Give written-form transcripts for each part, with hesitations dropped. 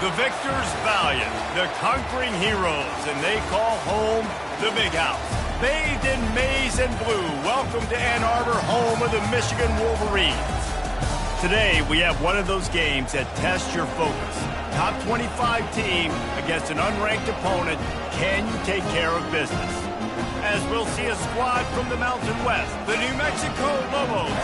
The victors valiant, the conquering heroes, and they call home the Big House. Bathed in maize and blue, welcome to Ann Arbor, home of the Michigan Wolverines. Today, we have one of those games that tests your focus. Top 25 team against an unranked opponent. Can you take care of business? As we'll see a squad from the Mountain West, the New Mexico Lobos,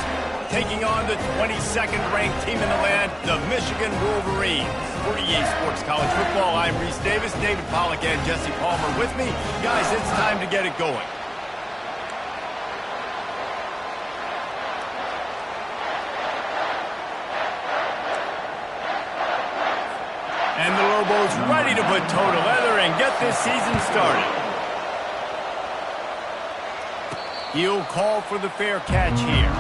taking on the 22nd ranked team in the land, the Michigan Wolverines. For EA Sports College Football, I'm Reese Davis, David Pollack, and Jesse Palmer with me. Guys, it's time to get it going. And the Lobos ready to put toe to leather and get this season started. He'll call for the fair catch here.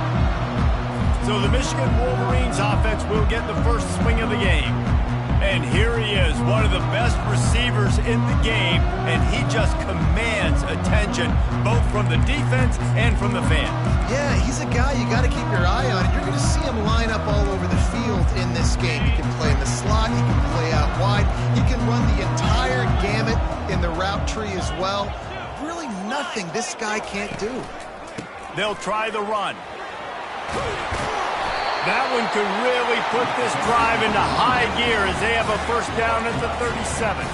So the Michigan Wolverines offense will get the first swing of the game. And here he is, one of the best receivers in the game, and he just commands attention, both from the defense and from the fans. Yeah, he's a guy you got to keep your eye on. You're going to see him line up all over the field in this game. He can play in the slot, he can play out wide, he can run the entire gamut in the route tree as well. Really nothing this guy can't do. They'll try the run. That one could really put this drive into high gear as they have a first down at the 37.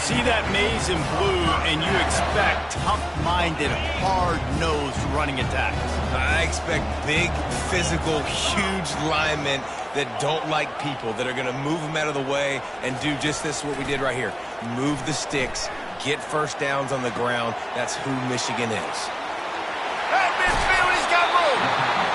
See that maize and blue, and you expect tough-minded, hard-nosed running attacks. I expect big, physical, huge linemen that don't like people, that are going to move them out of the way and do just this, what we did right here. Move the sticks, get first downs on the ground. That's who Michigan is. At midfield, he's got room.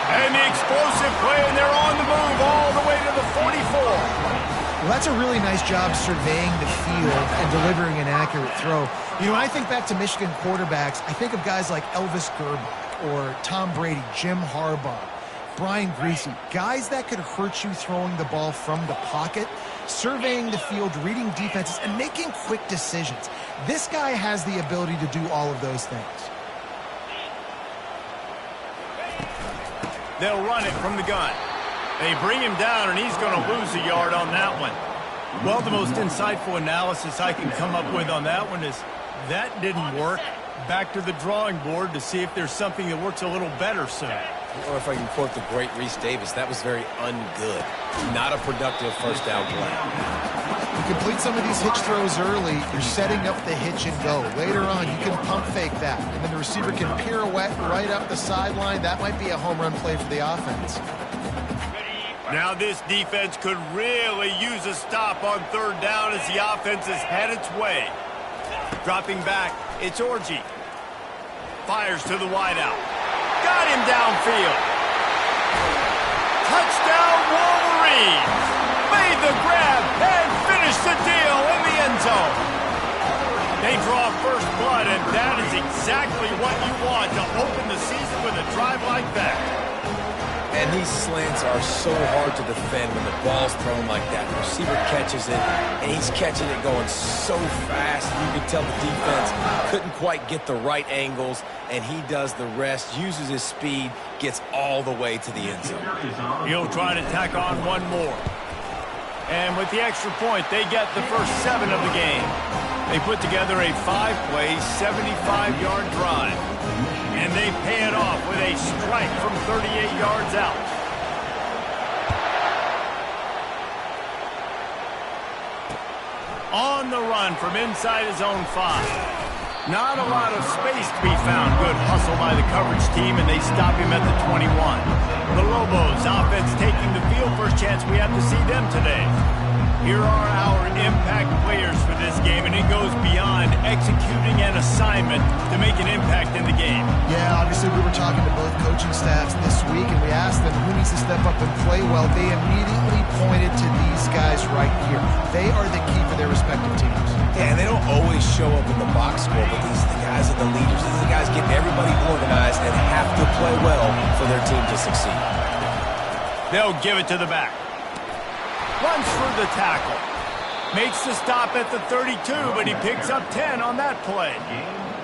And the explosive play, and they're on the move all the way to the 44. Well, that's a really nice job surveying the field and delivering an accurate throw. You know, I think back to Michigan quarterbacks, I think of guys like Elvis Gerbach or Tom Brady, Jim Harbaugh, Brian Griese, guys that could hurt you throwing the ball from the pocket, surveying the field, reading defenses, and making quick decisions. This guy has the ability to do all of those things. They'll run it from the gun. They bring him down, and he's going to lose a yard on that one. Well, the most insightful analysis I can come up with on that one is that didn't work. Back to the drawing board to see if there's something that works a little better soon. Or if I can quote the great Reese Davis, that was very ungood. Not a productive first down play. You complete some of these hitch throws early, you're setting up the hitch and go. Later on, you can pump fake that, and then the receiver can pirouette right up the sideline. That might be a home run play for the offense. Now this defense could really use a stop on third down as the offense has had its way. Dropping back, it's Orji. Fires to the wideout. Got him downfield. Touchdown Wolverines. Made the grab and finished the deal in the end zone. They draw first blood, and that is exactly what you want to open the season with a drive like that. And these slants are so hard to defend when the ball's thrown like that. The receiver catches it, and he's catching it going so fast. You can tell the defense couldn't quite get the right angles, and he does the rest, uses his speed, gets all the way to the end zone. He'll try to tack on one more. And with the extra point, they get the first 7 of the game. They put together a 5-play, 75-yard drive. And they pay it off with a strike from 38 yards out. On the run from inside his own 5. Not a lot of space to be found. Good hustle by the coverage team, and they stop him at the 21. The Lobos offense taking the field. First chance we have to see them today. Here are our impact players for this game, and it goes beyond executing an assignment to make an impact in the game. Yeah, obviously we were talking to both coaching staffs this week, and we asked them who needs to step up and play well. They immediately pointed to these guys right here. They are the key for their respective teams. Yeah, and they don't always show up in the box score, but these are the guys are the leaders. These are the guys getting everybody organized and have to play well for their team to succeed. They'll give it to the back. Runs for the tackle. Makes the stop at the 32, but he picks up 10 on that play.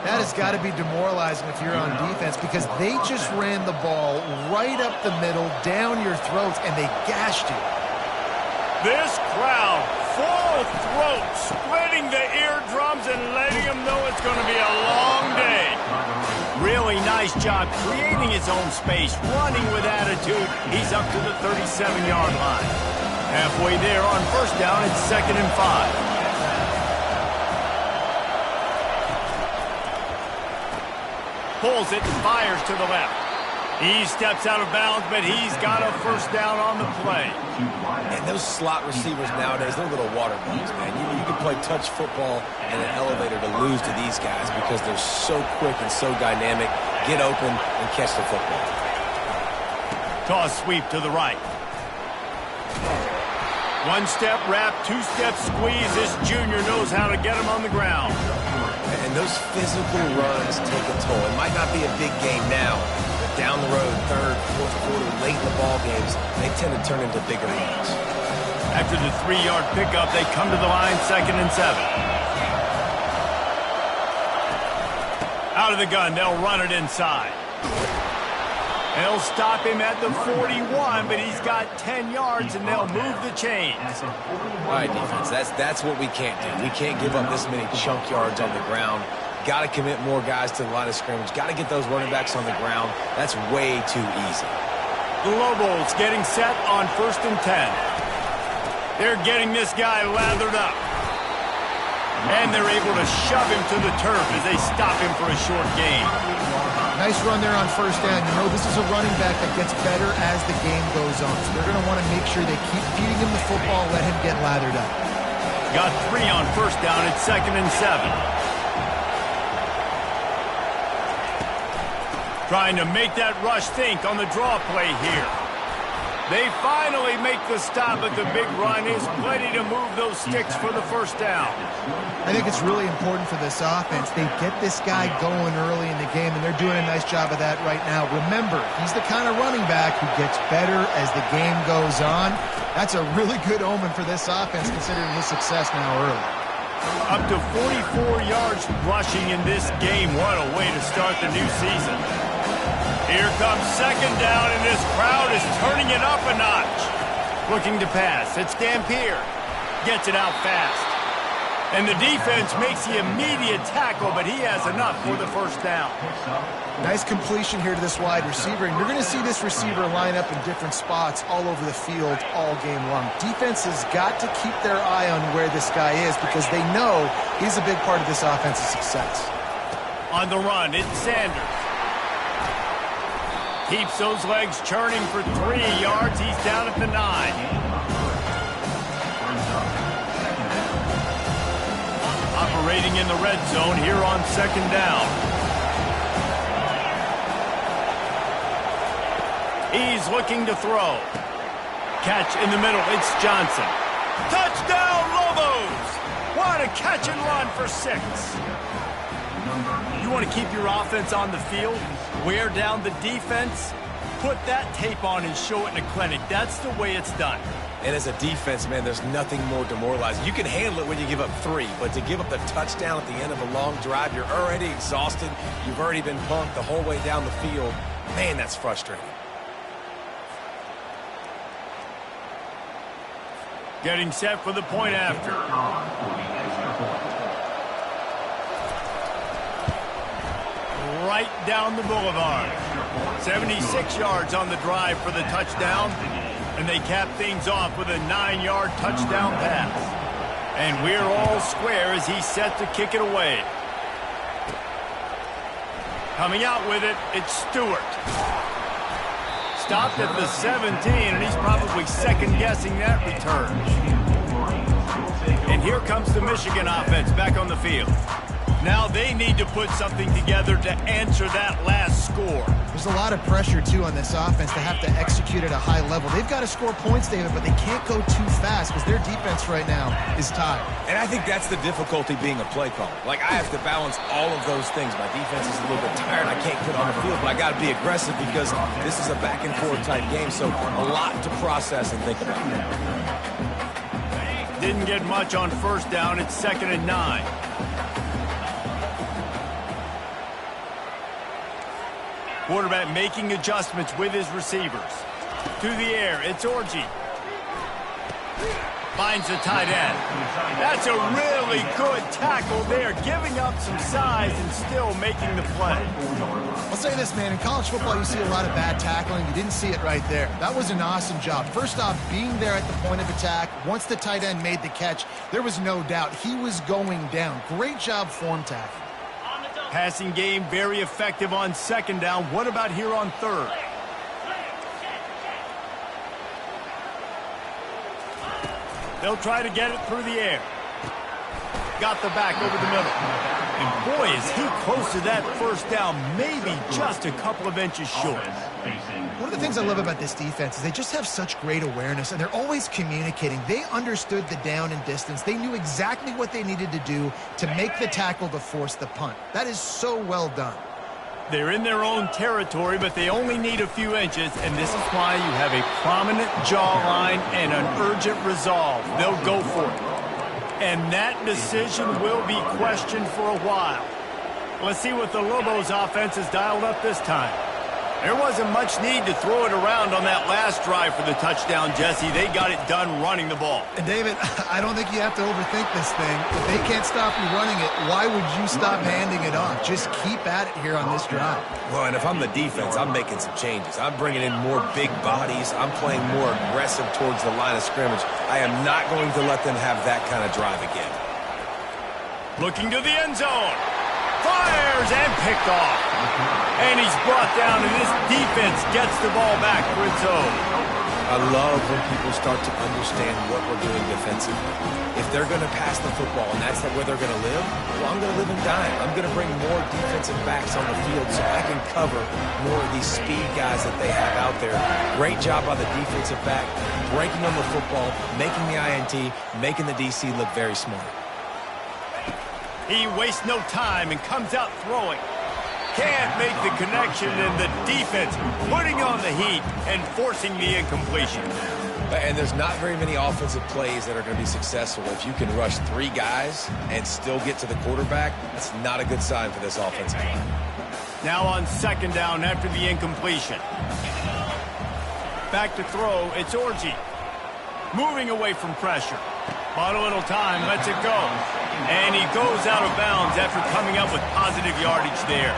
That has got to be demoralizing if you're on defense, because they just ran the ball right up the middle, down your throats, and they gashed you. This crowd full throat, splitting the eardrums and letting them know it's going to be a long day. Really nice job creating his own space, running with attitude. He's up to the 37-yard line. Halfway there on first down, it's 2nd and 5. Pulls it and fires to the left. He steps out of bounds, but he's got a first down on the play. And those slot receivers nowadays, they're little water bugs, man. You can play touch football in an elevator to lose to these guys because they're so quick and so dynamic. Get open and catch the football. Toss sweep to the right. One-step wrap, two-step squeeze. This junior knows how to get him on the ground. And those physical runs take a toll. It might not be a big game now, but down the road, third, fourth quarter, late in the ball games, they tend to turn into bigger runs. After the 3-yard pickup, they come to the line, 2nd and 7. Out of the gun, they'll run it inside. They'll stop him at the 41, but he's got 10 yards, and they'll move the chains. All right, defense, that's what we can't do. We can't give up this many chunk yards on the ground. Got to commit more guys to the line of scrimmage. Got to get those running backs on the ground. That's way too easy. The Lobos getting set on 1st and 10. They're getting this guy lathered up. And they're able to shove him to the turf as they stop him for a short gain. Nice run there on first down. You know, this is a running back that gets better as the game goes on. So they're going to want to make sure they keep feeding him the football, let him get lathered up. Got 3 on first down at 2nd and 7. Trying to make that rush think on the draw play here. They finally make the stop, but the big run is plenty to move those sticks for the first down. I think it's really important for this offense. They get this guy going early in the game, and they're doing a nice job of that right now. Remember, he's the kind of running back who gets better as the game goes on. That's a really good omen for this offense, considering his success now early. Up to 44 yards rushing in this game. What a way to start the new season. Here comes 2nd down, and this crowd is turning it up a notch. Looking to pass. It's Dampier. Gets it out fast. And the defense makes the immediate tackle, but he has enough for the first down. Nice completion here to this wide receiver, and you're going to see this receiver line up in different spots all over the field all game long. Defense has got to keep their eye on where this guy is because they know he's a big part of this offense's success. On the run, it's Sanders. Keeps those legs churning for 3 yards. He's down at the 9. Operating in the red zone here on 2nd down. He's looking to throw. Catch in the middle. It's Johnson. Touchdown, Lobos! What a catch and run for 6. You want to keep your offense on the field? Wear down the defense? Put that tape on and show it in a clinic. That's the way it's done. And as a defense, man, there's nothing more demoralizing. You can handle it when you give up 3, but to give up the touchdown at the end of a long drive, you're already exhausted. You've already been punked the whole way down the field. Man, that's frustrating. Getting set for the point after. Right down the boulevard. 76 yards on the drive for the touchdown. And they cap things off with a 9-yard touchdown pass. And we're all square as he's set to kick it away. Coming out with it, it's Stewart. Stopped at the 17, and he's probably second-guessing that return. And here comes the Michigan offense back on the field. Now they need to put something together to answer that last score. There's a lot of pressure, too, on this offense to have to execute at a high level. They've got to score points, David, but they can't go too fast because their defense right now is tired. And I think that's the difficulty being a play caller. Like, I have to balance all of those things. My defense is a little bit tired. I can't get on the field, but I got to be aggressive because this is a back-and-forth type game, so a lot to process and think about. Didn't get much on first down. It's 2nd and 9. Quarterback making adjustments with his receivers. To the air, it's Orji. Finds the tight end. That's a really good tackle there, giving up some size and still making the play. I'll say this, man. In college football, you see a lot of bad tackling. You didn't see it right there. That was an awesome job. First off, being there at the point of attack. Once the tight end made the catch, there was no doubt he was going down. Great job form tackling. Passing game very effective on second down. What about here on third? They'll try to get it through the air. Got the back over the middle. And boy, is he close to that first down, maybe just a couple of inches short. One of the things I love about this defense is they just have such great awareness, and they're always communicating. They understood the down and distance. They knew exactly what they needed to do to make the tackle to force the punt. That is so well done. They're in their own territory, but they only need a few inches, and this is why you have a prominent jawline and an urgent resolve. They'll go for it. And that decision will be questioned for a while. Let's see what the Lobos offense has dialed up this time. There wasn't much need to throw it around on that last drive for the touchdown, Jesse. They got it done running the ball. And David, I don't think you have to overthink this thing. If they can't stop you running it, why would you stop handing it off? Just keep at it here on this drive. Well, and if I'm the defense, I'm making some changes. I'm bringing in more big bodies. I'm playing more aggressive towards the line of scrimmage. I am not going to let them have that kind of drive again. Looking to the end zone. Fires and picked off. And he's brought down, and this defense gets the ball back for its own. I love when people start to understand what we're doing defensively. If they're going to pass the football and that's where they're going to live, well, I'm going to live and die. I'm going to bring more defensive backs on the field so I can cover more of these speed guys that they have out there. Great job by the defensive back, breaking on the football, making the INT, making the DC look very smart. He wastes no time and comes out throwing. Can't make the connection, and the defense putting on the heat and forcing the incompletion. And there's not very many offensive plays that are going to be successful. If you can rush 3 guys and still get to the quarterback, that's not a good sign for this offensive line. Now on second down after the incompletion. Back to throw, it's Orji. Moving away from pressure. Bought a little time, lets it go. And he goes out of bounds after coming up with positive yardage there.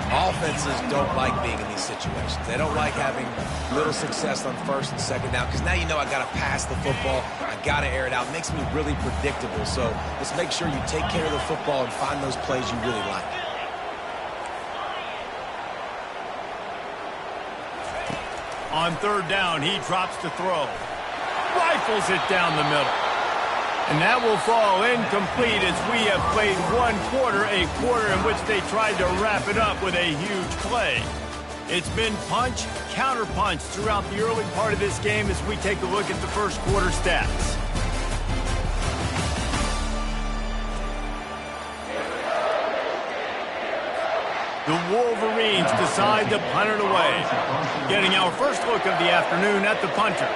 Offenses don't like being in these situations. They don't like having little success on first and second down because now you know I got to pass the football. I got to air it out. It makes me really predictable. So let's make sure you take care of the football and find those plays you really like. On third down, he drops to throw. Rifles it down the middle. And that will fall incomplete as we have played one quarter, a quarter in which they tried to wrap it up with a huge play. It's been punch, counter-punch throughout the early part of this game as we take a look at the first quarter stats. The Wolverines decide to punt it away. Getting our first look of the afternoon at the punter.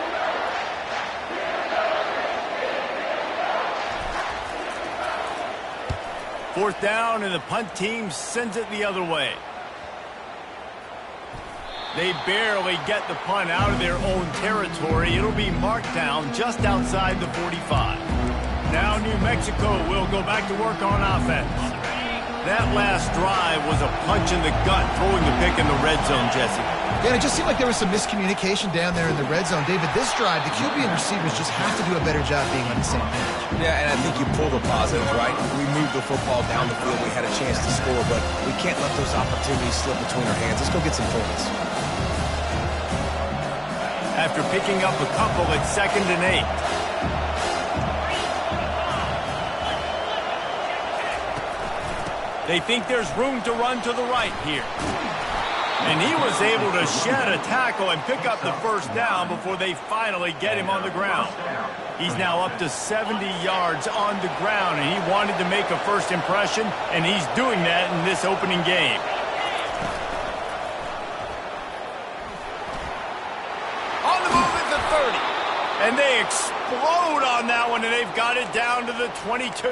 Fourth down, and the punt team sends it the other way. They barely get the punt out of their own territory. It'll be marked down just outside the 45. Now New Mexico will go back to work on offense. That last drive was a punch in the gut, throwing the pick in the red zone, Jesse. Yeah, and it just seemed like there was some miscommunication down there in the red zone. David, this drive, the QB and receivers just have to do a better job being on the same page. Yeah, and I think you pull the positives, right? We moved the football down the field. We had a chance to score, but we can't let those opportunities slip between our hands. Let's go get some points. After picking up a couple, it's 2nd and 8. They think there's room to run to the right here. And he was able to shed a tackle and pick up the first down before they finally get him on the ground. He's now up to 70 yards on the ground, and he wanted to make a first impression, and he's doing that in this opening game. On the move at the 30. And they explode on that one, and they've got it down to the 22.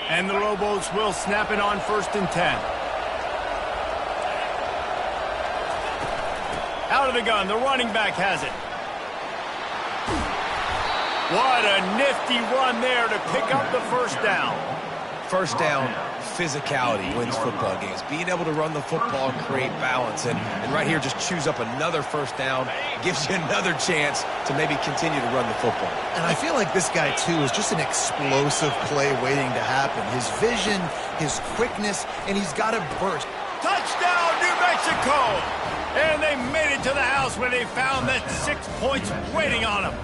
And the Lobos will snap it on 1st and 10. Out of the gun, the running back has it. What a nifty run there to pick up the first down. First down, physicality wins football games. Being able to run the football and create balance. And right here, just choose up another first down. Gives you another chance to maybe continue to run the football. And I feel like this guy, too, is just an explosive play waiting to happen. His vision, his quickness, and he's got a burst. Touchdown, New Mexico! And they made it to the house when they found that 6 points waiting on them.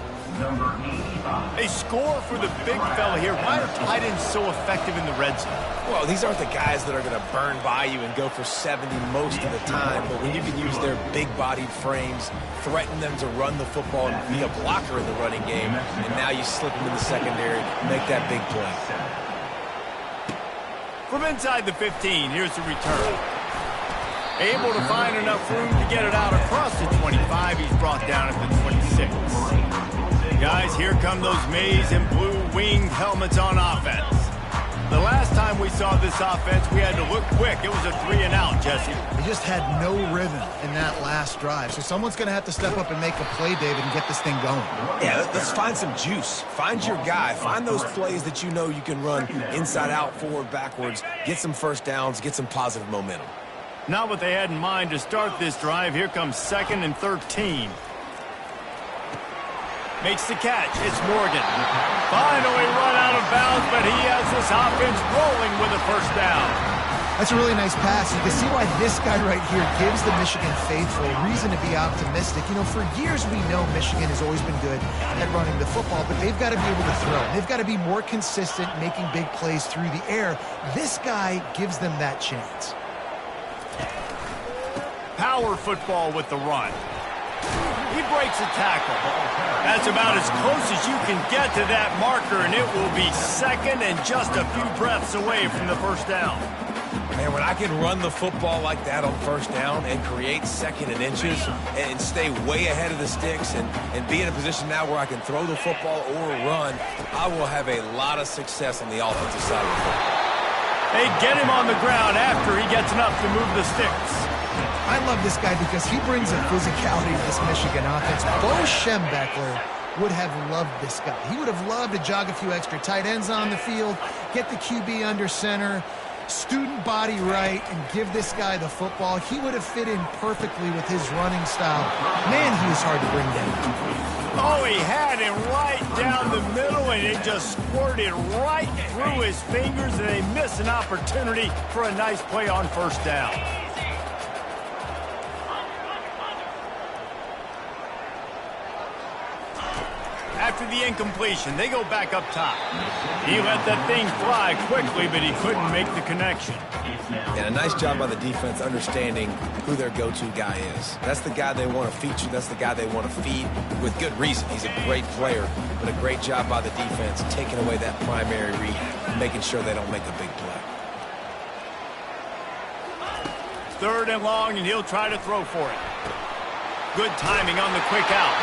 A score for the big fella here. Why are tight ends so effective in the red zone? Well, these aren't the guys that are going to burn by you and go for 70 most of the time, but when you can use their big-bodied frames, threaten them to run the football and be a blocker in the running game, and now you slip them in the secondary, make that big play. From inside the 15, here's the return. Able to find enough room to get it out across the 25. He's brought down at the 26. Guys, here come those maize and blue winged helmets on offense. The last time we saw this offense, we had to look quick. It was a 3-and-out, Jesse. They just had no rhythm in that last drive. So someone's going to have to step up and make a play, David, and get this thing going. Yeah, let's find some juice. Find your guy. Find those plays that you know you can run inside out, forward, backwards. Get some first downs. Get some positive momentum. Not what they had in mind to start this drive. Here comes 2nd and 13. Makes the catch. It's Morgan. Finally run out of bounds, but he has this offense rolling with a first down. That's a really nice pass. You can see why this guy right here gives the Michigan faithful reason to be optimistic. You know, for years we know Michigan has always been good at running the football, but they've got to be able to throw. They've got to be more consistent making big plays through the air. This guy gives them that chance. Power football with the run. He breaks a tackle. That's about as close as you can get to that marker, and it will be 2nd and just a few breaths away from the first down. Man, when I can run the football like that on first down and create 2nd and inches and stay way ahead of the sticks and be in a position now where I can throw the football or run, I will have a lot of success on the offensive side of the football. They get him on the ground after he gets enough to move the sticks. I love this guy because he brings a physicality to this Michigan offense. Bo Schembechler would have loved this guy. He would have loved to jog a few extra tight ends on the field, get the QB under center, student body right, and give this guy the football. He would have fit in perfectly with his running style. Man, he was hard to bring down. Oh, he had him right down the middle, and it just squirted right through his fingers, and they miss an opportunity for a nice play on first down. After the incompletion, they go back up top. He let that thing fly quickly, but he couldn't make the connection. And a nice job by the defense understanding who their go-to guy is. That's the guy they want to feature. That's the guy they want to feed with good reason. He's a great player, but a great job by the defense taking away that primary read, making sure they don't make a big play. 3rd and long, and he'll try to throw for it. Good timing on the quick out.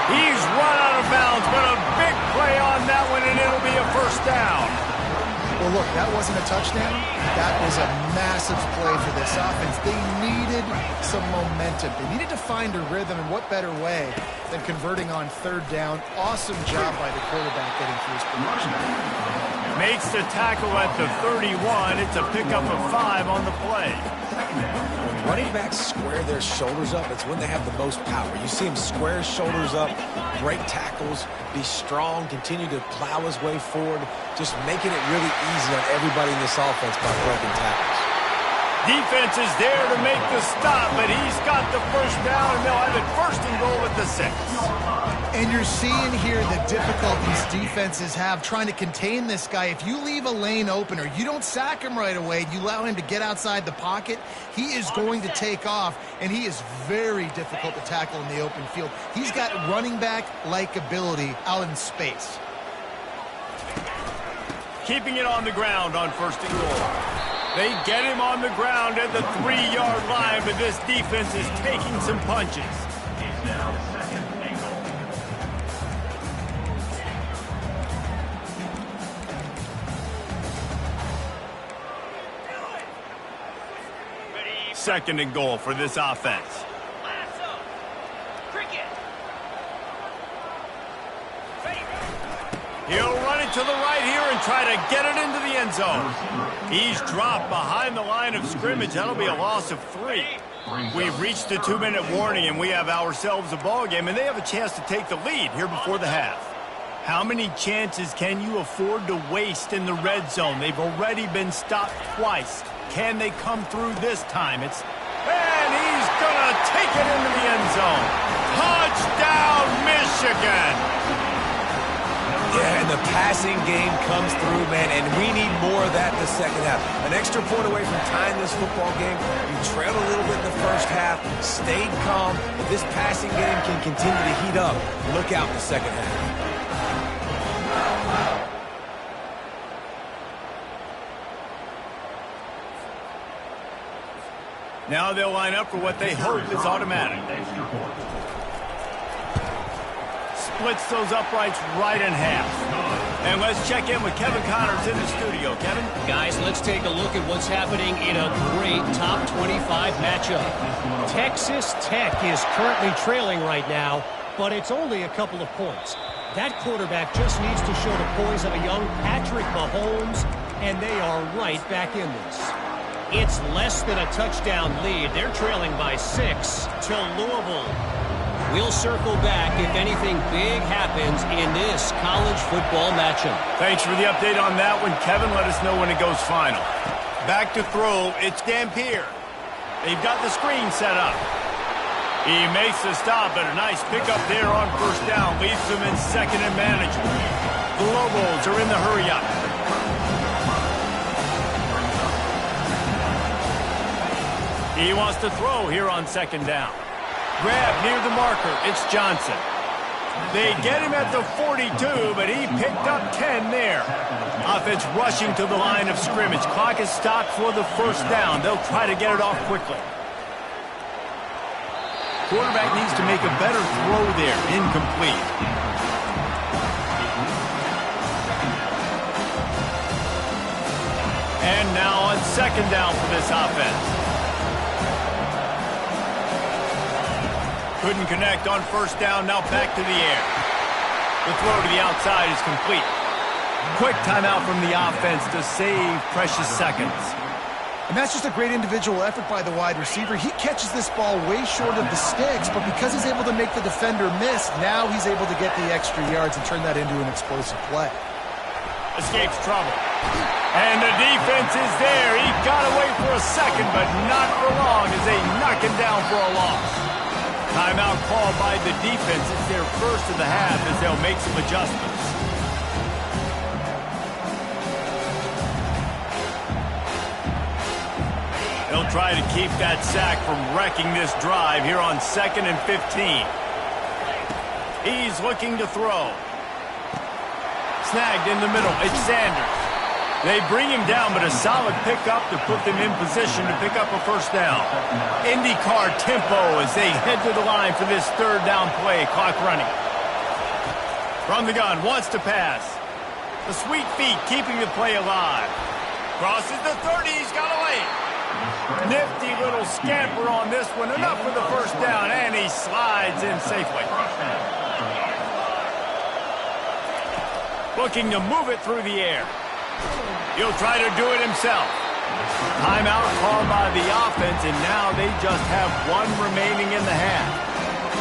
He's run out of bounds, but a big play on that one, and it'll be a first down. Well, look, that wasn't a touchdown. That was a massive play for this offense. They needed some momentum. They needed to find a rhythm, and what better way than converting on 3rd down. Awesome job by the quarterback getting through his progression. Makes the tackle at the 31. It's a pickup of 5 on the play. When running backs square their shoulders up, it's when they have the most power. You see him square his shoulders up, break tackles, be strong, continue to plow his way forward, just making it really easy on everybody in this offense by breaking tackles. Defense is there to make the stop, but he's got the first down, and they'll have it 1st and goal at the 6. And you're seeing here the difficulties defenses have trying to contain this guy. If you leave a lane open or you don't sack him right away, you allow him to get outside the pocket, he is going to take off, and he is very difficult to tackle in the open field. He's got running back-like ability out in space. Keeping it on the ground on 1st and goal. They get him on the ground at the 3-yard line, but this defense is taking some punches. Second and goal for this offense. He'll run it to the right here and try to get it into the end zone. He's dropped behind the line of scrimmage. That'll be a loss of 3. We've reached the 2-minute warning, and we have ourselves a ball game, and they have a chance to take the lead here before the half. How many chances can you afford to waste in the red zone? They've already been stopped twice. Can they come through this time? And he's going to take it into the end zone. Touchdown, Michigan! Yeah, and the passing game comes through, man, and we need more of that in the second half. An extra point away from tying this football game. You trailed a little bit in the first half, stayed calm. If this passing game can continue to heat up, look out in the second half. Now they'll line up for what they hope is automatic. Splits those uprights right in half. And let's check in with Kevin Connors in the studio. Kevin? Guys, let's take a look at what's happening in a great top 25 matchup. Texas Tech is currently trailing right now, but it's only a couple of points. That quarterback just needs to show the poise of a young Patrick Mahomes, and they are right back in this. It's less than a touchdown lead. They're trailing by 6 to Louisville. We'll circle back if anything big happens in this college football matchup. Thanks for the update on that one, Kevin. Let us know when it goes final. Back to throw, it's Dampier. They've got the screen set up. He makes the stop, but a nice pickup there on first down. Leaves them in second and manageable. The Lobos are in the hurry-up. He wants to throw here on second down. Grab near the marker. It's Johnson. They get him at the 42, but he picked up 10 there. Offense rushing to the line of scrimmage. Clock is stopped for the first down. They'll try to get it off quickly. Quarterback needs to make a better throw there. Incomplete. And now on second down for this offense. Couldn't connect on first down, now back to the air. The throw to the outside is complete. Quick timeout from the offense to save precious seconds. And that's just a great individual effort by the wide receiver. He catches this ball way short of the sticks, but because he's able to make the defender miss, now he's able to get the extra yards and turn that into an explosive play. Escapes trouble. And the defense is there. He got away for a second, but not for long as they knock him down for a loss. Timeout called by the defense. It's their first of the half as they'll make some adjustments. They'll try to keep that sack from wrecking this drive here on 2nd and 15. He's looking to throw. Snagged in the middle. It's Sanders. They bring him down, but a solid pickup to put them in position to pick up a first down. IndyCar tempo as they head to the line for this third down play. Clock running. From the gun, wants to pass. The sweet feet keeping the play alive. Crosses the 30, he's got away. Nifty little scamper on this one. Enough for the first down, and he slides in safely. Looking to move it through the air. He'll try to do it himself. Timeout called by the offense, and now they just have one remaining in the half.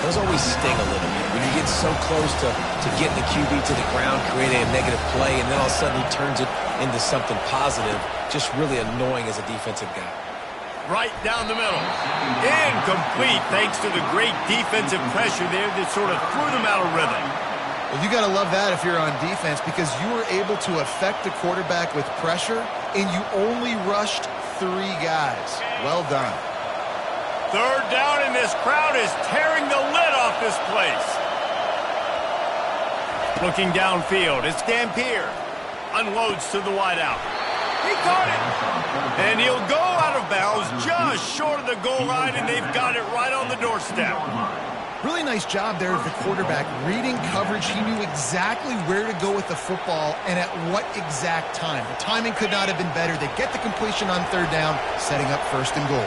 Those always sting a little bit. When you get so close to getting the QB to the ground, creating a negative play, and then all of a sudden he turns it into something positive, just really annoying as a defensive guy. Right down the middle. Incomplete thanks to the great defensive pressure there that sort of threw them out of rhythm. Well, you got to love that if you're on defense because you were able to affect the quarterback with pressure, and you only rushed 3 guys. Well done. Third down, and this crowd is tearing the lid off this place. Looking downfield, it's Dampier. Unloads to the wideout. He caught it. And he'll go out of bounds just short of the goal line, and they've got it right on the doorstep. Really nice job there of the quarterback. Reading coverage, he knew exactly where to go with the football and at what exact time. The timing could not have been better. They get the completion on third down, setting up first and goal.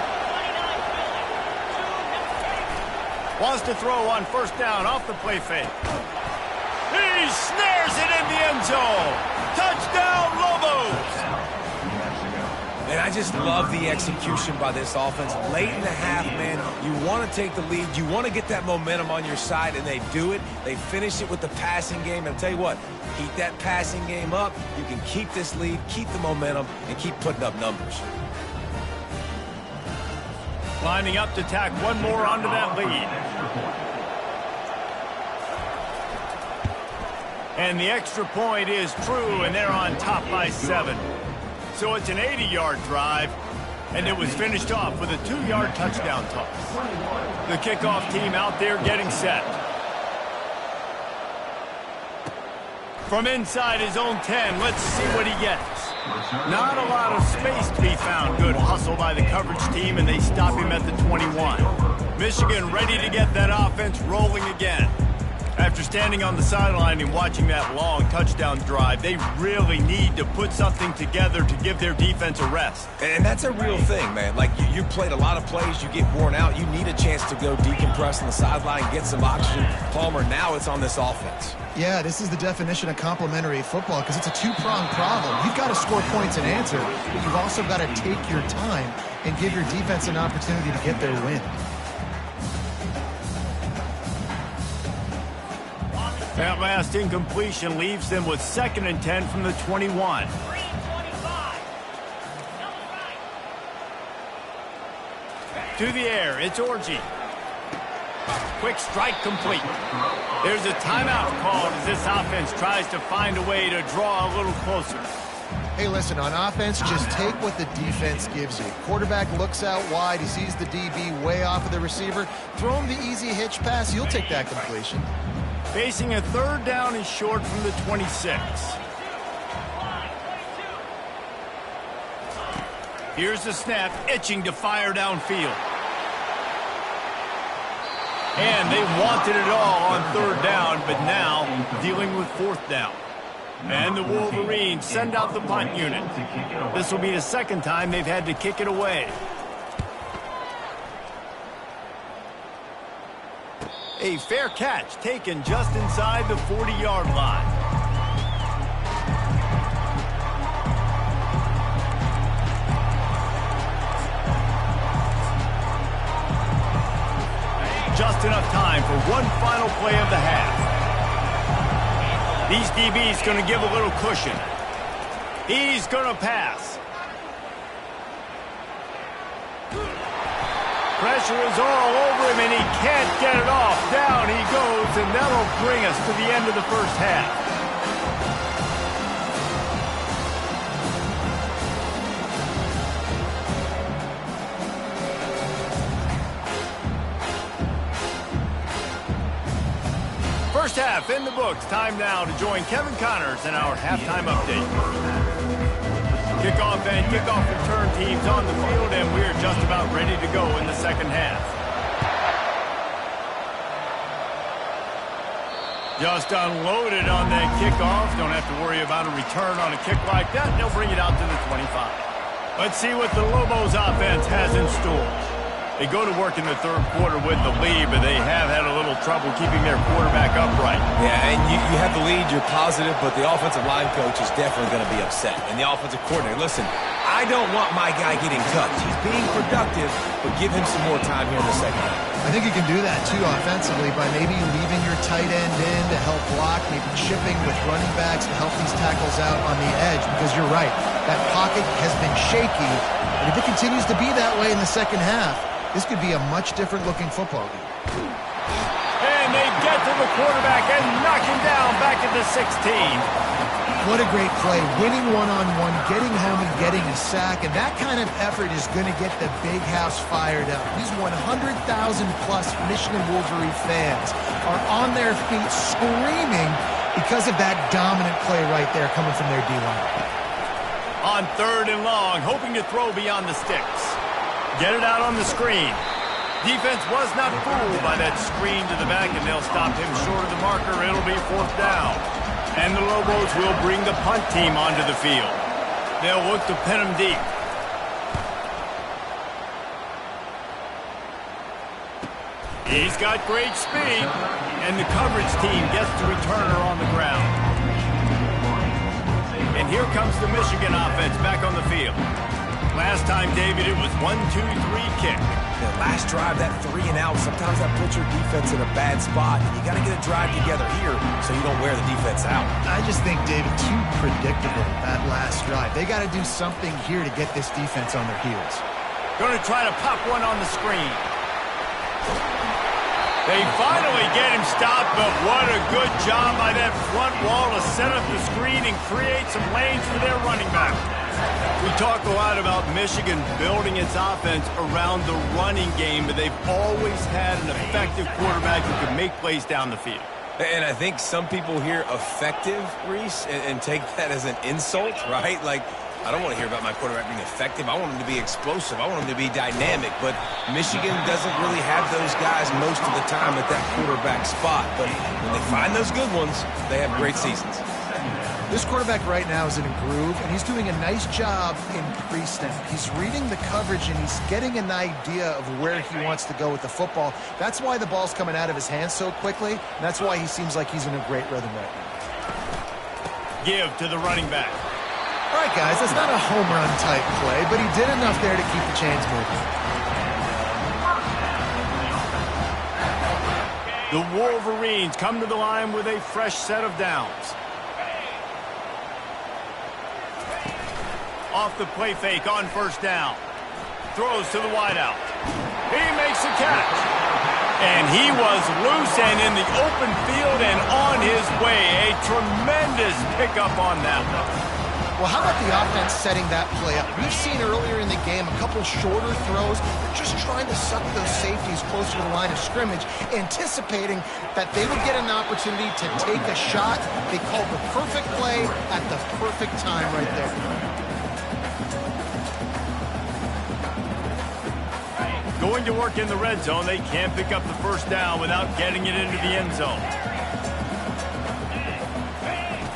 Wants to throw on first down off the play fake. He He snares it in the end zone. Touchdown, Lobos. And I just love the execution by this offense. Late in the half, man, you want to take the lead. You want to get that momentum on your side, and they do it. They finish it with the passing game. And I'll tell you what, keep that passing game up. You can keep this lead, keep the momentum, and keep putting up numbers. Lining up to tack one more onto that lead. And the extra point is true, and they're on top by 7. So it's an 80-yard drive, and it was finished off with a 2-yard touchdown toss. The kickoff team out there getting set. From inside his own 10, let's see what he gets. Not a lot of space to be found. Good hustle by the coverage team, and they stop him at the 21. Michigan ready to get that offense rolling again. After standing on the sideline and watching that long touchdown drive, they really need to put something together to give their defense a rest. And that's a real thing, man. Like, you played a lot of plays, you get worn out, you need a chance to go decompress on the sideline, get some oxygen. Palmer, now it's on this offense. Yeah, this is the definition of complementary football because it's a two-pronged problem. You've got to score points and answer, but you've also got to take your time and give your defense an opportunity to get their win. That last incompletion leaves them with 2nd and 10 from the 21. To the air, it's Orji. Quick strike complete. There's a timeout called as this offense tries to find a way to draw a little closer. Hey, listen, on offense, just take what the defense gives you. Quarterback looks out wide. He sees the DB way off of the receiver. Throw him the easy hitch pass. You'll take that completion. Facing a 3rd down and short from the 26. Here's the snap, itching to fire downfield. And they wanted it all on 3rd down, but now dealing with 4th down. And the Wolverines send out the punt unit. This will be the 2nd time they've had to kick it away. A fair catch taken just inside the 40-yard line. Just enough time for one final play of the half. These DBs going to give a little cushion. He's going to pass. Pressure is all over him, and he can't get it off. Down he goes, and that'll bring us to the end of the first half. First half in the books. Time now to join Kevin Connors in our halftime update. Kickoff and kickoff return teams on the field, and we're just about ready to go in the second half. Just unloaded on that kickoff. Don't have to worry about a return on a kick like that. They'll bring it out to the 25. Let's see what the Lobos offense has in store. They go to work in the 3rd quarter with the lead, but they have had a little trouble keeping their quarterback upright. Yeah, and you have the lead, you're positive, but the offensive line coach is definitely going to be upset. And the offensive coordinator, listen, I don't want my guy getting touched. He's being productive, but give him some more time here in the second half. I think you can do that, too, offensively, by maybe leaving your tight end in to help block, maybe chipping with running backs to help these tackles out on the edge, because you're right, that pocket has been shaky, and if it continues to be that way in the second half, this could be a much different-looking football game. And they get to the quarterback and knock him down back at the 16. What a great play. Winning one-on-one, getting home and getting a sack, and that kind of effort is going to get the big house fired up. These 100,000-plus Michigan Wolverine fans are on their feet screaming because of that dominant play right there coming from their D-line. On 3rd and long, hoping to throw beyond the sticks. Get it out on the screen. Defense was not fooled by that screen to the back, and they'll stop him short of the marker. It'll be 4th down. And the Lobos will bring the punt team onto the field. They'll look to pin him deep. He's got great speed. And the coverage team gets the returner on the ground. And here comes the Michigan offense back on the field. Last time, David, it was 1-2-3 kick. The last drive, that 3 and out, sometimes that puts your defense in a bad spot. You got to get a drive together here so you don't wear the defense out. I just think, David, too predictable, that last drive. They got to do something here to get this defense on their heels. Going to try to pop one on the screen. They finally get him stopped, but what a good job by that front wall to set up the screen and create some lanes for their running back. We talk a lot about Michigan building its offense around the running game, but they've always had an effective quarterback who can make plays down the field. And I think some people hear effective, Reese, and take that as an insult, right? Like, I don't want to hear about my quarterback being effective. I want him to be explosive. I want him to be dynamic. But Michigan doesn't really have those guys most of the time at that quarterback spot. But when they find those good ones, they have great seasons. This quarterback right now is in a groove, and he's doing a nice job in pre-snap. He's reading the coverage, and he's getting an idea of where he wants to go with the football. That's why the ball's coming out of his hands so quickly, and that's why he seems like he's in a great rhythm right now. Give to the running back. All right, guys, that's not a home run type play, but he did enough there to keep the chains moving. The Wolverines come to the line with a fresh set of downs. Off the play fake on first down. Throws to the wideout. He makes a catch. And he was loose and in the open field and on his way. A tremendous pickup on that one. Well, how about the offense setting that play up? We've seen earlier in the game a couple shorter throws. They're just trying to suck those safeties closer to the line of scrimmage, anticipating that they would get an opportunity to take a shot. They called the perfect play at the perfect time right there. Going to work in the red zone, they can't pick up the first down without getting it into the end zone.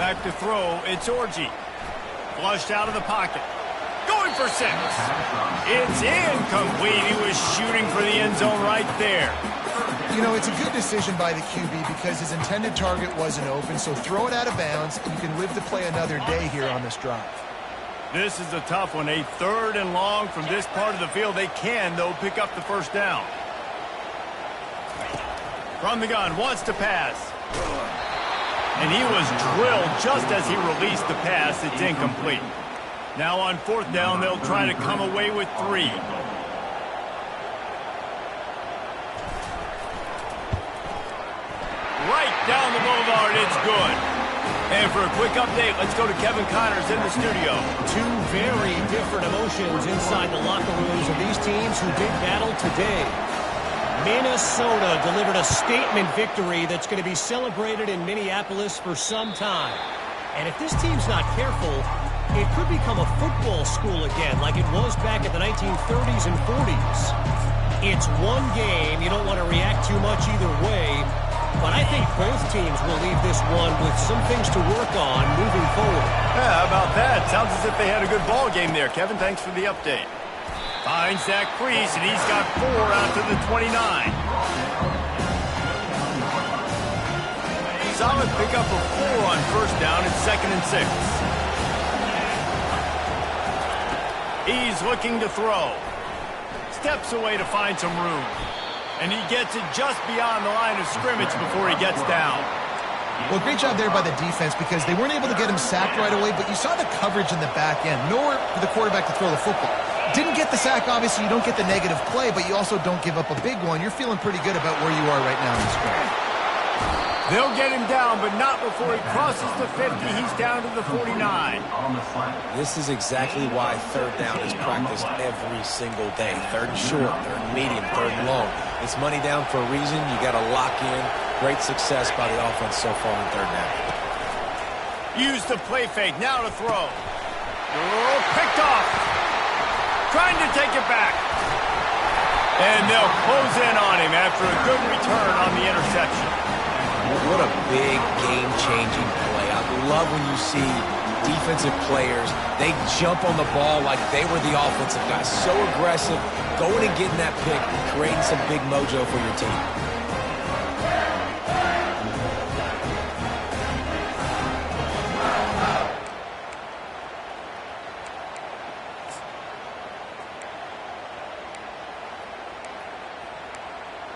Back to throw, it's Orji. Flushed out of the pocket. Going for 6. It's incomplete. He was shooting for the end zone right there. You know, it's a good decision by the QB because his intended target wasn't open, so throw it out of bounds, and you can live to play another day here on this drive. This is a tough one. A 3rd and long from this part of the field. They can, though, pick up the first down. From the gun, wants to pass. And he was drilled just as he released the pass. It's incomplete. Now on 4th down, they'll try to come away with 3. Right down the boulevard, it's good. And for a quick update, let's go to Kevin Connors in the studio. 2 very different emotions inside the locker rooms of these teams who did battle today. Minnesota delivered a statement victory that's going to be celebrated in Minneapolis for some time. And if this team's not careful, it could become a football school again like it was back in the 1930s and 40s. It's one game. You don't want to react too much either way. But I think both teams will leave this one with some things to work on moving forward. Yeah, how about that? Sounds as if they had a good ball game there. Kevin, thanks for the update. Finds that crease, and he's got 4 out to the 29. Solid pickup of 4 on first down. It's 2nd and 6. He's looking to throw. Steps away to find some room. And he gets it just beyond the line of scrimmage before he gets down. Well, great job there by the defense because they weren't able to get him sacked right away, but you saw the coverage in the back end. Nowhere for the quarterback to throw the football. Didn't get the sack, obviously. You don't get the negative play, but you also don't give up a big one. You're feeling pretty good about where you are right now in this game. They'll get him down, but not before he crosses the 50. He's down to the 49. This is exactly why 3rd down is practiced every single day. 3rd and short, 3rd and medium, 3rd and long. It's money down for a reason. You got to lock in. Great success by the offense so far on 3rd down. Use the play fake. Now to throw. Oh, picked off. Trying to take it back. And they'll close in on him after a good return on the interception. What a big game-changing play. I love when you see defensive players, they jump on the ball like they were the offensive guys. So aggressive, going and getting that pick, creating some big mojo for your team.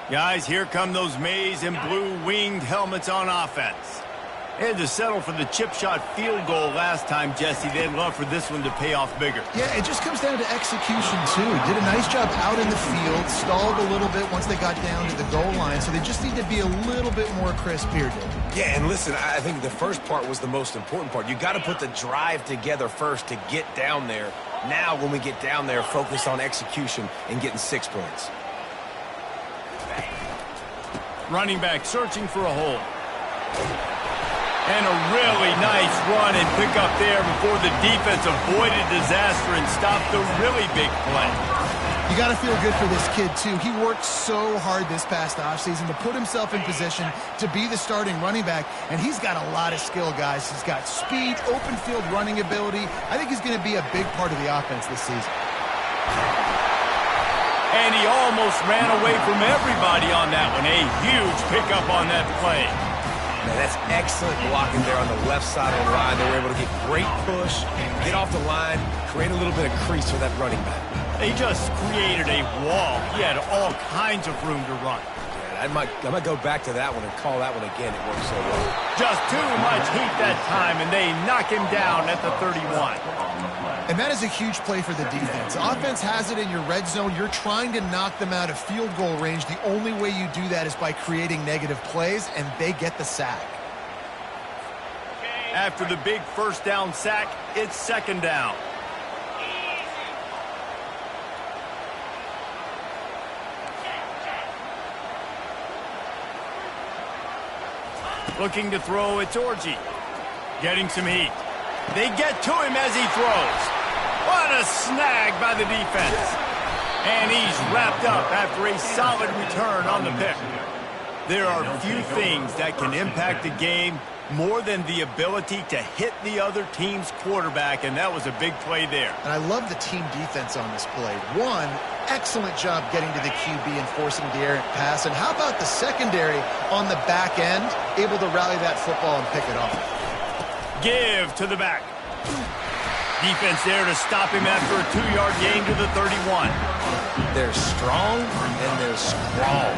Guys, here come those maize and blue winged helmets on offense. They had to settle for the chip shot field goal last time, Jesse. They'd love for this one to pay off bigger. Yeah, it just comes down to execution, too. Did a nice job out in the field, stalled a little bit once they got down to the goal line, so they just need to be a little bit more crisp here, David. Yeah, and listen, I think the first part was the most important part. You got to put the drive together first to get down there. Now, when we get down there, focus on execution and getting 6 points. Running back searching for a hole. And a really nice run and pick up there before the defense avoided disaster and stopped the really big play. You got to feel good for this kid, too. He worked so hard this past offseason to put himself in position to be the starting running back, and he's got a lot of skill, guys. He's got speed, open field running ability. I think he's going to be a big part of the offense this season. And he almost ran away from everybody on that one. A huge pickup on that play. Man, that's excellent blocking there on the left side of the line. They were able to get great push, get off the line, create a little bit of crease for that running back. They just created a wall. He had all kinds of room to run. Yeah, I might go back to that one and call that one again. It worked so well. Just too much heat that time, and they knock him down at the 31. And that is a huge play for the defense. Offense has it in your red zone. You're trying to knock them out of field goal range. The only way you do that is by creating negative plays, and they get the sack. After the big first down sack, it's second down. Looking to throw, it's Orji. Getting some heat. They get to him as he throws. What a snag by the defense. And he's wrapped up after a solid return on the pick. There are few things that can impact a game more than the ability to hit the other team's quarterback, and that was a big play there. And I love the team defense on this play. One, excellent job getting to the QB and forcing the errant pass. And how about the secondary on the back end, able to rally that football and pick it off? Give to the back. Defense there to stop him after a 2-yard gain to the 31. They're strong and they're strong.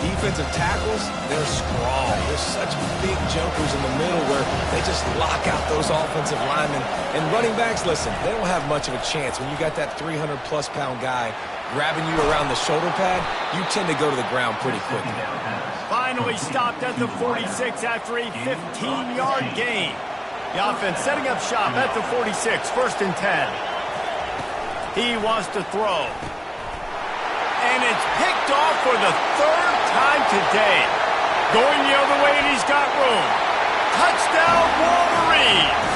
Defensive tackles, they're strong. There's such big jokers in the middle where they just lock out those offensive linemen. And running backs, listen, they don't have much of a chance. When you got that 300-plus-pound guy grabbing you around the shoulder pad, you tend to go to the ground pretty quickly. Finally stopped at the 46 after a 15-yard gain. The offense setting up shop at the 46, first and 10. He wants to throw. And it's picked off for the third time today. Going the other way, and he's got room. Touchdown, Wolverines!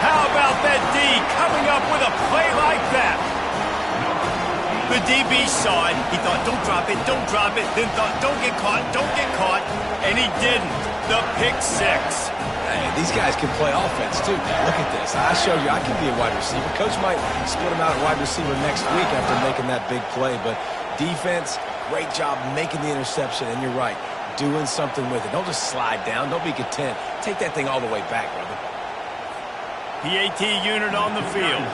How about that D coming up with a play like that? The DB saw it. He thought, don't drop it, don't drop it. Then thought, don't get caught, don't get caught. And he didn't. The pick six. Hey, these guys can play offense, too. Look at this. I showed you I can be a wide receiver. Coach might split him out at wide receiver next week after making that big play. But defense, great job making the interception. And you're right, doing something with it. Don't just slide down. Don't be content. Take that thing all the way back, brother. PAT unit on the field.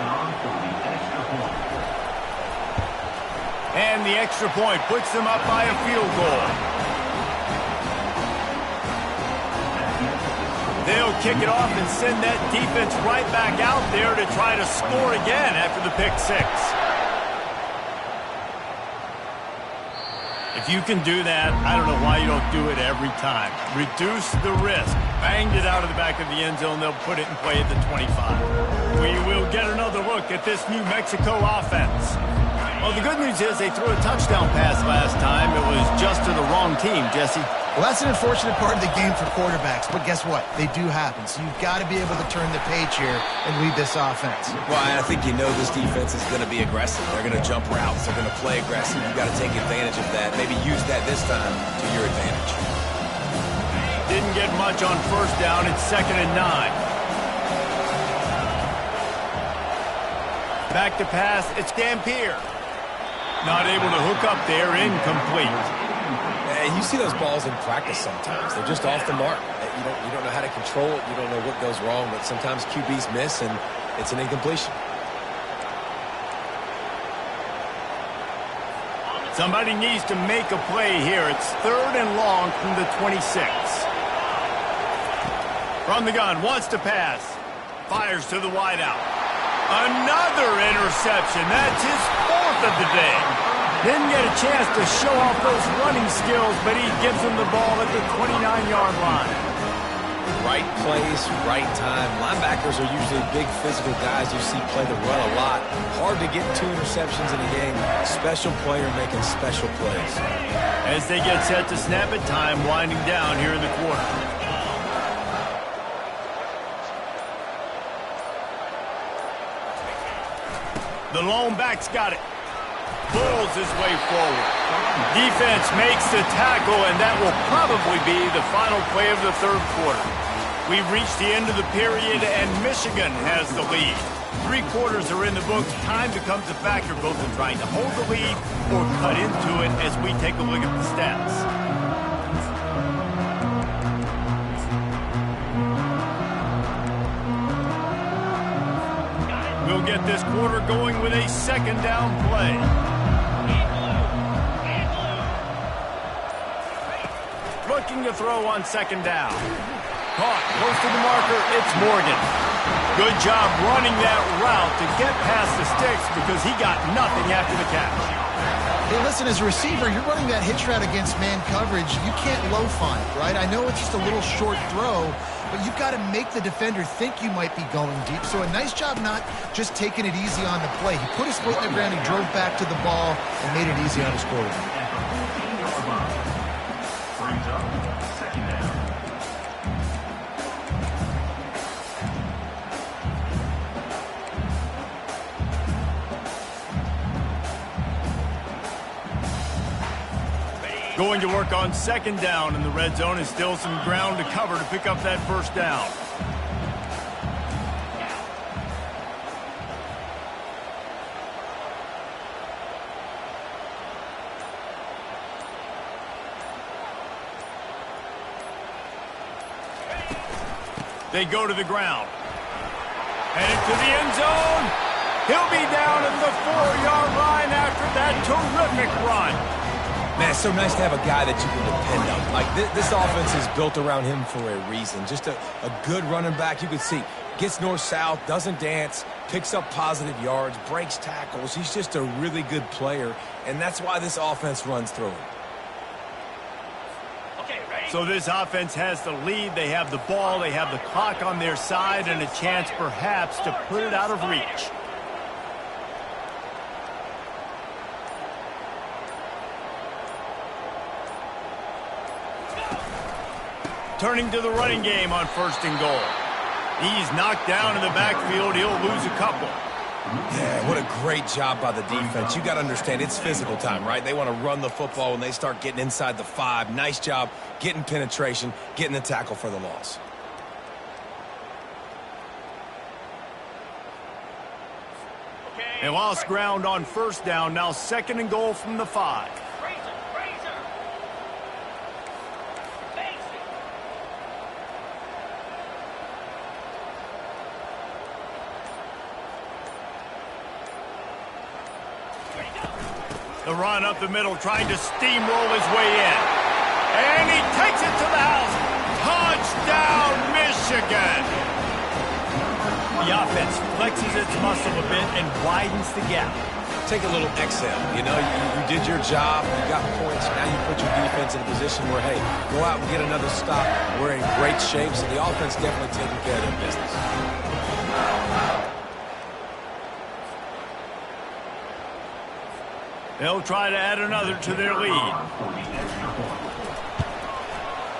And the extra point puts them up by a field goal. They'll kick it off and send that defense right back out there to try to score again after the pick six. If you can do that, I don't know why you don't do it every time. Reduce the risk. Banged it out of the back of the end zone. They'll put it in play at the 25. We will get another look at this New Mexico offense. Well, the good news is they threw a touchdown pass last time. It was just to the wrong team, Jesse. Well, that's an unfortunate part of the game for quarterbacks, but guess what? They do happen, so you've got to be able to turn the page here and lead this offense. Well, I think you know this defense is going to be aggressive. They're going to jump routes. They're going to play aggressive. You've got to take advantage of that. Maybe use that this time to your advantage. Didn't get much on first down. It's 2nd and 9. Back to pass. It's Dampier. Not able to hook up there. Incomplete. And you see those balls in practice sometimes. They're just off the mark. You don't know how to control it. You don't know what goes wrong. But sometimes QBs miss, and it's an incompletion. Somebody needs to make a play here. It's 3rd and long from the 26. From the gun, wants to pass. Fires to the wideout. Another interception. That's his 4th of the day. Didn't get a chance to show off those running skills, but he gives him the ball at the 29-yard line. Right place, right time. Linebackers are usually big physical guys you see play the run a lot. Hard to get 2 interceptions in a game. Special player making special plays. As they get set to snap it, time winding down here in the quarter. The lone back's got it. Pulls his way forward. Defense makes the tackle, and that will probably be the final play of the 3rd quarter. We've reached the end of the period, and Michigan has the lead. 3 quarters are in the books. Time becomes a factor both in trying to hold the lead or cut into it as we take a look at the stats. We'll get this quarter going with a 2nd down play. Looking to throw on 2nd down. Caught close to the marker, it's Morgan. Good job running that route to get past the sticks because he got nothing after the catch. Hey, listen, as a receiver, you're running that hitch route against man coverage. You can't loaf on it, right? I know it's just a little short throw, but you've got to make the defender think you might be going deep. So a nice job not just taking it easy on the play. He put his foot in the ground, he drove back to the ball, and made it easy on his quarterback. Going to work on 2nd down in the red zone, is still some ground to cover to pick up that 1st down. They go to the ground. Headed to the end zone. He'll be down at the 4-yard line after that terrific run. Man, it's so nice to have a guy that you can depend on. Like, this offense is built around him for a reason. Just a good running back. You can see, gets north-south, doesn't dance, picks up positive yards, breaks tackles. He's just a really good player, and that's why this offense runs through him. So this offense has the lead. They have the ball. They have the clock on their side and a chance perhaps to put it out of reach. Turning to the running game on 1st and goal. He's knocked down in the backfield. He'll lose a couple. Yeah, what a great job by the defense. You got to understand, it's physical time, right? They want to run the football when they start getting inside the 5. Nice job getting penetration, getting the tackle for the loss. They lost ground on 1st down. Now 2nd and goal from the 5. The run up the middle, trying to steamroll his way in. And he takes it to the house. Touchdown, Michigan! The offense flexes its muscle a bit and widens the gap. Take a little exhale. You know, you did your job. You got points. Now you put your defense in a position where, hey, go out and get another stop. We're in great shape, so the offense definitely taking care of their business. They'll try to add another to their lead.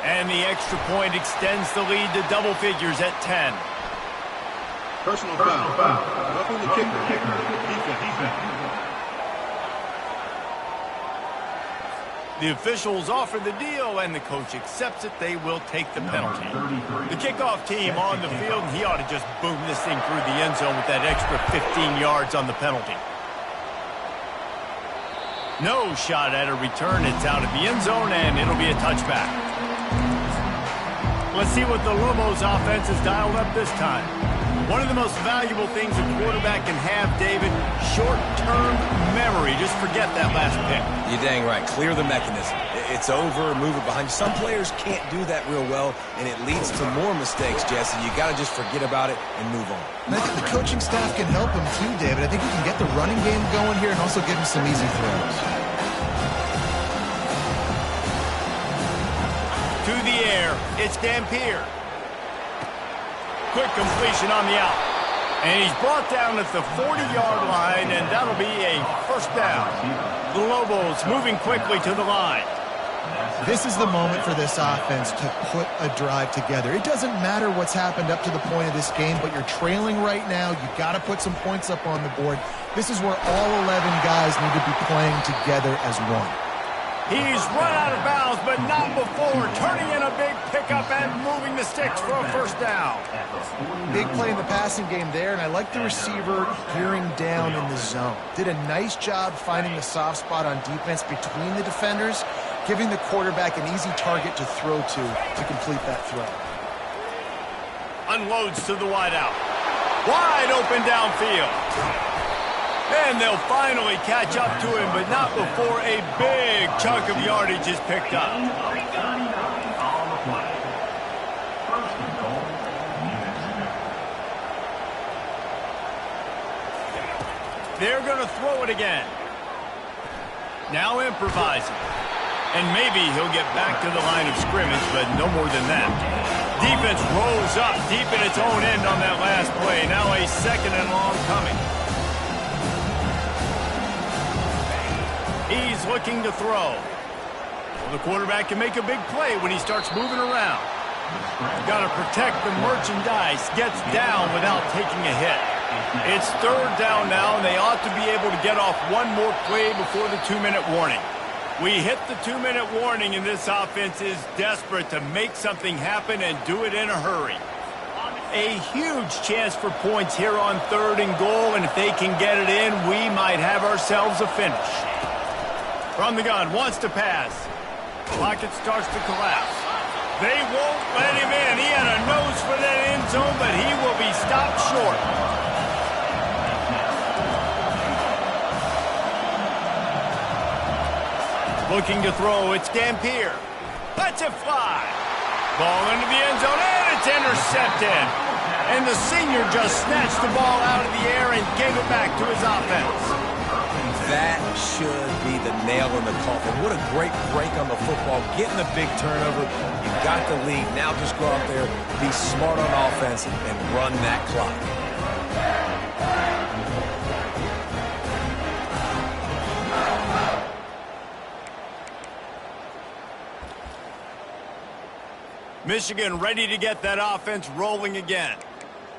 And the extra point extends the lead to double figures at 10. Personal foul. Roughing the kicker. Defense. The officials offer the deal, and the coach accepts it. They will take the penalty. The kickoff team on the field, and he ought to just boom this thing through the end zone with that extra 15 yards on the penalty. No shot at a return. It's out of the end zone, and it'll be a touchback. Let's see what the Lobos offense has dialed up this time. One of the most valuable things a quarterback can have, David, short-term memory. Just forget that last pick. You're dang right. Clear the mechanism. It's over, move it behind you. Some players can't do that real well, and it leads to more mistakes, Jesse. You got to just forget about it and move on. And I think the coaching staff can help him too, David. I think he can get the running game going here and also give him some easy throws. To the air, it's Dampier. Quick completion on the out. And he's brought down at the 40-yard line, and that'll be a first down. The Lobos moving quickly to the line. This is the moment for this offense to put a drive together. It doesn't matter what's happened up to the point of this game, but you're trailing right now. You've got to put some points up on the board. This is where all 11 guys need to be playing together as one. He's run out of bounds, but not before turning in a big pickup and moving the sticks for a first down. Big play in the passing game there, and I like the receiver gearing down in the zone. Did a nice job finding the soft spot on defense between the defenders, giving the quarterback an easy target to throw to complete that throw. Unloads to the wideout. Wide open downfield. And they'll finally catch up to him, but not before a big chunk of yardage is picked up. They're going to throw it again. Now improvising. And maybe he'll get back to the line of scrimmage, but no more than that. Defense rolls up deep in its own end on that last play. Now a second and long coming. He's looking to throw. Well, the quarterback can make a big play when he starts moving around. Got to protect the merchandise. Gets down without taking a hit. It's third down now, and they ought to be able to get off one more play before the 2-minute warning. We hit the 2-minute warning, and this offense is desperate to make something happen and do it in a hurry. A huge chance for points here on third and goal, and if they can get it in, we might have ourselves a finish. From the gun, wants to pass. Pocket starts to collapse. They won't let him in. He had a nose for that end zone, but he will be stopped short. Looking to throw, it's Dampier. Lets it fly. Ball into the end zone, and it's intercepted. And the senior just snatched the ball out of the air and gave it back to his offense. That should be the nail in the coffin. What a great break on the football. Getting the big turnover. You've got the lead. Now just go out there, be smart on offense, and run that clock. Michigan ready to get that offense rolling again.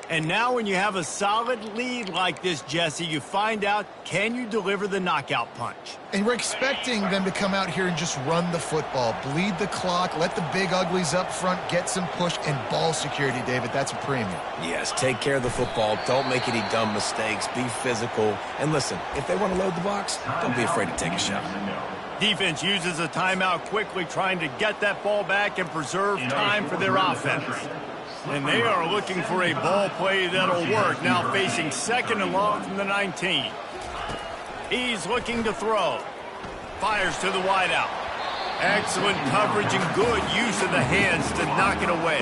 And now when you have a solid lead like this, Jesse, you find out, can you deliver the knockout punch? And we're expecting them to come out here and just run the football, bleed the clock, let the big uglies up front get some push, and ball security, David. That's a premium. Yes, take care of the football. Don't make any dumb mistakes. Be physical. And listen, if they want to load the box, don't be afraid to take a shot. Defense uses a timeout quickly, trying to get that ball back and preserve time for their offense. And they are looking for a ball play that'll work. Now facing second and long from the 19. He's looking to throw. Fires to the wideout. Excellent coverage and good use of the hands to knock it away.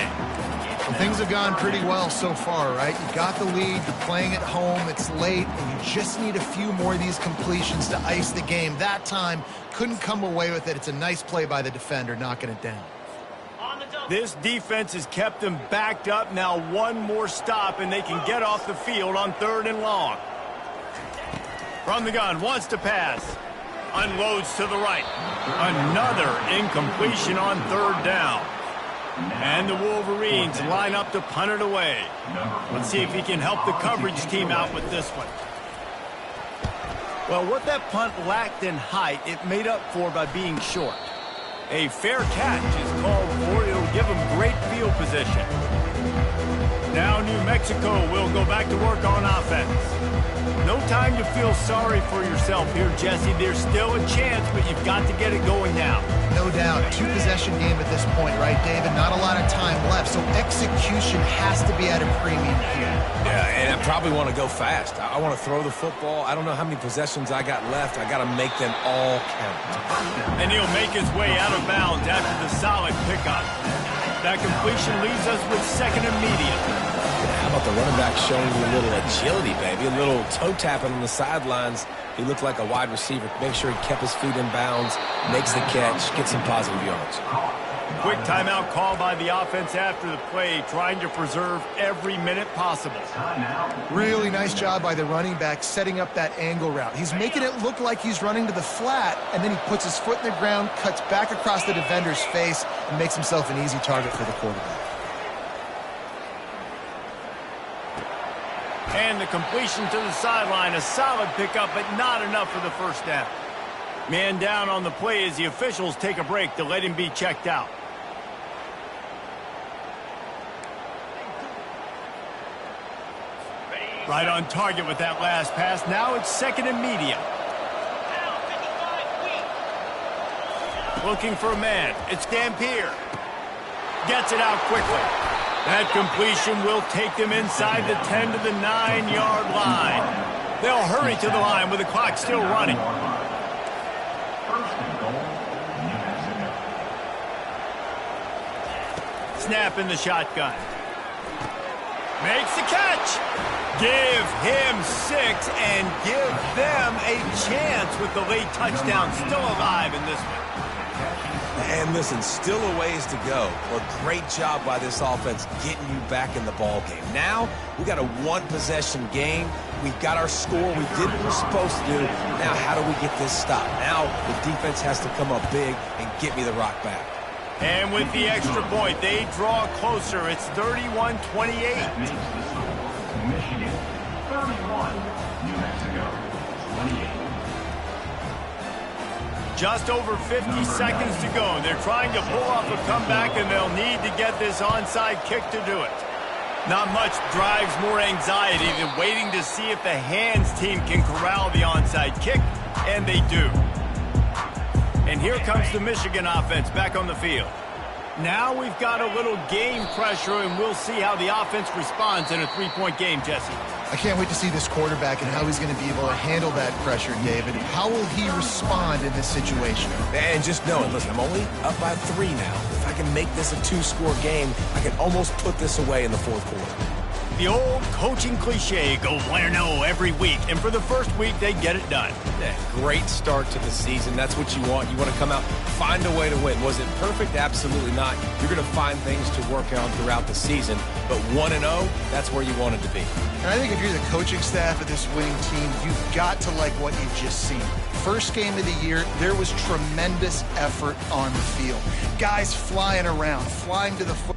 Well, things have gone pretty well so far, right? You got the lead, you're playing at home, it's late, and you just need a few more of these completions to ice the game. That time, couldn't come away with it. It's a nice play by the defender, knocking it down. This defense has kept them backed up. Now one more stop, and they can get off the field on third and long. From the gun, wants to pass. Unloads to the right. Another incompletion on third down. And the Wolverines line up to punt it away. Let's see if he can help the coverage team out with this one. Well, what that punt lacked in height, it made up for by being short. A fair catch is called for. It'll give him great field position. Now New Mexico will go back to work on offense. No time to feel sorry for yourself here, Jesse. There's still a chance, but you've got to get it going now. No doubt. Two-possession game at this point, right, David? Not a lot of time left, so execution has to be at a premium here. Yeah, and I probably want to go fast. I want to throw the football. I don't know how many possessions I got left. I got to make them all count. And he'll make his way out of bounds after the solid pickup. That completion leaves us with second and medium. How about the running back showing you a little agility, baby? A little toe tapping on the sidelines. He looked like a wide receiver. Make sure he kept his feet in bounds, makes the catch, gets some positive yards. Quick timeout call by the offense after the play, trying to preserve every minute possible. Really nice job by the running back setting up that angle route. He's making it look like he's running to the flat, and then he puts his foot in the ground, cuts back across the defender's face, and makes himself an easy target for the quarterback. And the completion to the sideline, a solid pickup, but not enough for the first down. Man down on the play as the officials take a break to let him be checked out. Right on target with that last pass. Now it's second and medium. Looking for a man. It's Dampier. Gets it out quickly. That completion will take them inside the 10 to the 9-yard line. They'll hurry to the line with the clock still running. Snap in the shotgun. Makes the catch. Give him 6 and give them a chance with the late touchdown still alive in this one. And listen, still a ways to go. A great job by this offense getting you back in the ball game. Now, we got a one-possession game. We've got our score. We did what we're supposed to do. Now, how do we get this stopped? Now, the defense has to come up big and get me the rock back. And with the extra point, they draw closer. It's 31-28. Michigan, 31. New Mexico, 28. Just over 50 seconds to go. They're trying to pull off a comeback, and they'll need to get this onside kick to do it. Not much drives more anxiety than waiting to see if the hands team can corral the onside kick, and they do. And here comes the Michigan offense back on the field. Now we've got a little game pressure, and we'll see how the offense responds in a three-point game, Jesse. I can't wait to see this quarterback and how he's going to be able to handle that pressure, David. How will he respond in this situation? And just know it. Listen, I'm only up by 3 now. If I can make this a 2-score game, I can almost put this away in the fourth quarter. The old coaching cliche, go bueno every week. And for the first week, they get it done. Yeah, great start to the season. That's what you want. You want to come out, find a way to win. Was it perfect? Absolutely not. You're going to find things to work on throughout the season. But 1-0, that's where you wanted to be. And I think if you're the coaching staff of this winning team, you've got to like what you've just seen. First game of the year, there was tremendous effort on the field. Guys flying around, flying to the foot.